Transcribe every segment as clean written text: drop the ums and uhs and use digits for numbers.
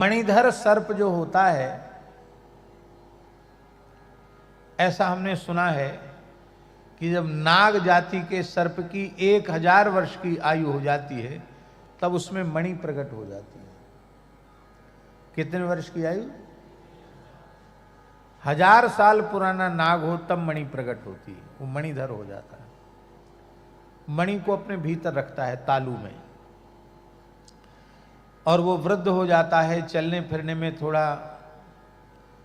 मणिधर सर्प जो होता है, ऐसा हमने सुना है कि जब नाग जाति के सर्प की 1000 वर्ष की आयु हो जाती है तब उसमें मणि प्रकट हो जाती है। कितने वर्ष की आयु? 1000 साल पुराना नाग हो तब मणि प्रकट होती है, वो मणिधर हो जाता है। मणि को अपने भीतर रखता है तालू में, और वो वृद्ध हो जाता है, चलने फिरने में थोड़ा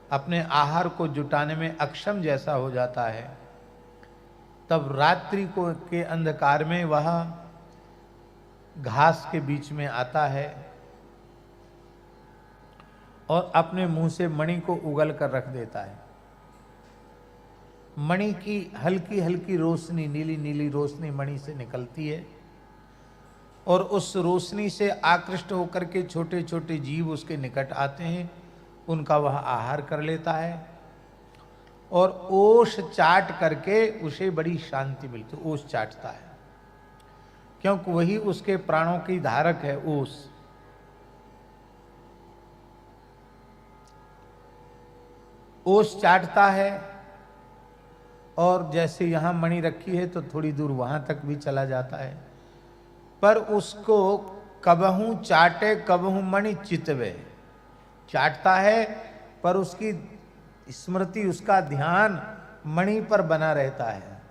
अपने आहार को जुटाने में अक्षम जैसा हो जाता है। तब रात्रि को के अंधकार में वह घास के बीच में आता है और अपने मुंह से मणि को उगल कर रख देता है। मणि की हल्की हल्की रोशनी, नीली नीली रोशनी मणि से निकलती है और उस रोशनी से आकृष्ट होकर के छोटे छोटे जीव उसके निकट आते हैं, उनका वह आहार कर लेता है और ओष चाट करके उसे बड़ी शांति मिलती। ओष चाटता है क्योंकि वही उसके प्राणों की धारक है। ओष चाटता है और जैसे यहां मणि रखी है तो थोड़ी दूर वहां तक भी चला जाता है, पर उसको कबहू चाटे कबहू मणि चितवे। चाटता है पर उसकी स्मृति, उसका ध्यान मणि पर बना रहता है।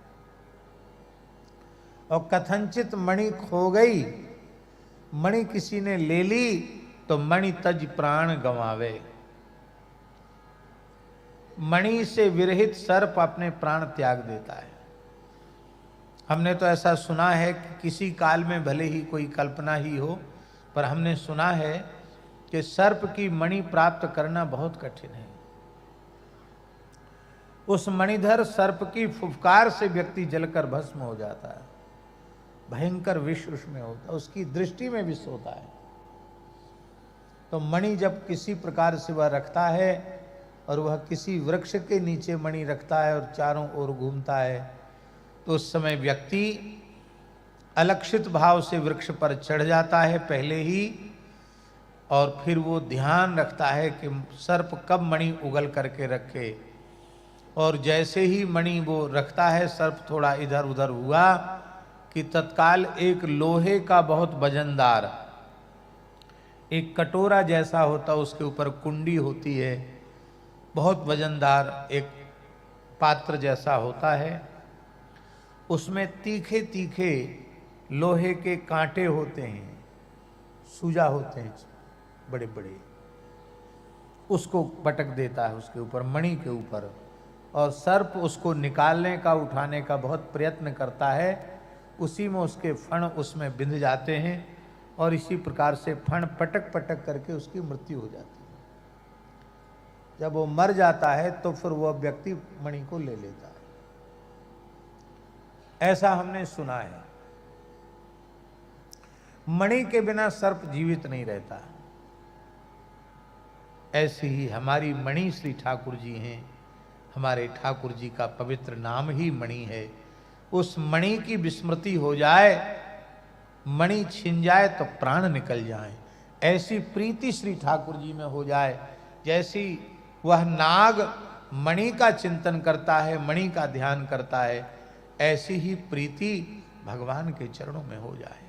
और कथनचित मणि खो गई, मणि किसी ने ले ली तो मणि तज प्राण गंवावे। मणि से विरहित सर्प अपने प्राण त्याग देता है। हमने तो ऐसा सुना है कि किसी काल में भले ही कोई कल्पना ही हो, पर हमने सुना है कि सर्प की मणि प्राप्त करना बहुत कठिन है। उस मणिधर सर्प की फुफकार से व्यक्ति जलकर भस्म हो जाता है। भयंकर विष उसमें होता है, उसकी दृष्टि में विष होता है। तो मणि जब किसी प्रकार से वह रखता है और वह किसी वृक्ष के नीचे मणि रखता है और चारों ओर घूमता है, तो उस समय व्यक्ति अलक्षित भाव से वृक्ष पर चढ़ जाता है पहले ही, और फिर वो ध्यान रखता है कि सर्प कब मणि उगल करके रखे। और जैसे ही मणि वो रखता है, सर्प थोड़ा इधर उधर हुआ कि तत्काल एक लोहे का बहुत वजनदार एक कटोरा जैसा होता, उसके ऊपर कुंडी होती है, बहुत वजनदार एक पात्र जैसा होता है, उसमें तीखे तीखे लोहे के कांटे होते हैं, सूजा होते हैं बड़े बड़े, उसको पटक देता है उसके ऊपर, मणि के ऊपर। और सर्प उसको निकालने का, उठाने का बहुत प्रयत्न करता है। उसी में उसके फण उसमें बिंध जाते हैं और इसी प्रकार से फण पटक पटक करके उसकी मृत्यु हो जाती है। जब वो मर जाता है तो फिर वह व्यक्ति मणि को ले लेता है। ऐसा हमने सुना है। मणि के बिना सर्प जीवित नहीं रहता। ऐसी ही हमारी मणि श्री ठाकुर जी हैं। हमारे ठाकुर जी का पवित्र नाम ही मणि है। उस मणि की विस्मृति हो जाए, मणि छिन जाए तो प्राण निकल जाए। ऐसी प्रीति श्री ठाकुर जी में हो जाए जैसी वह नाग मणि का चिंतन करता है, मणि का ध्यान करता है, ऐसी ही प्रीति भगवान के चरणों में हो जाए।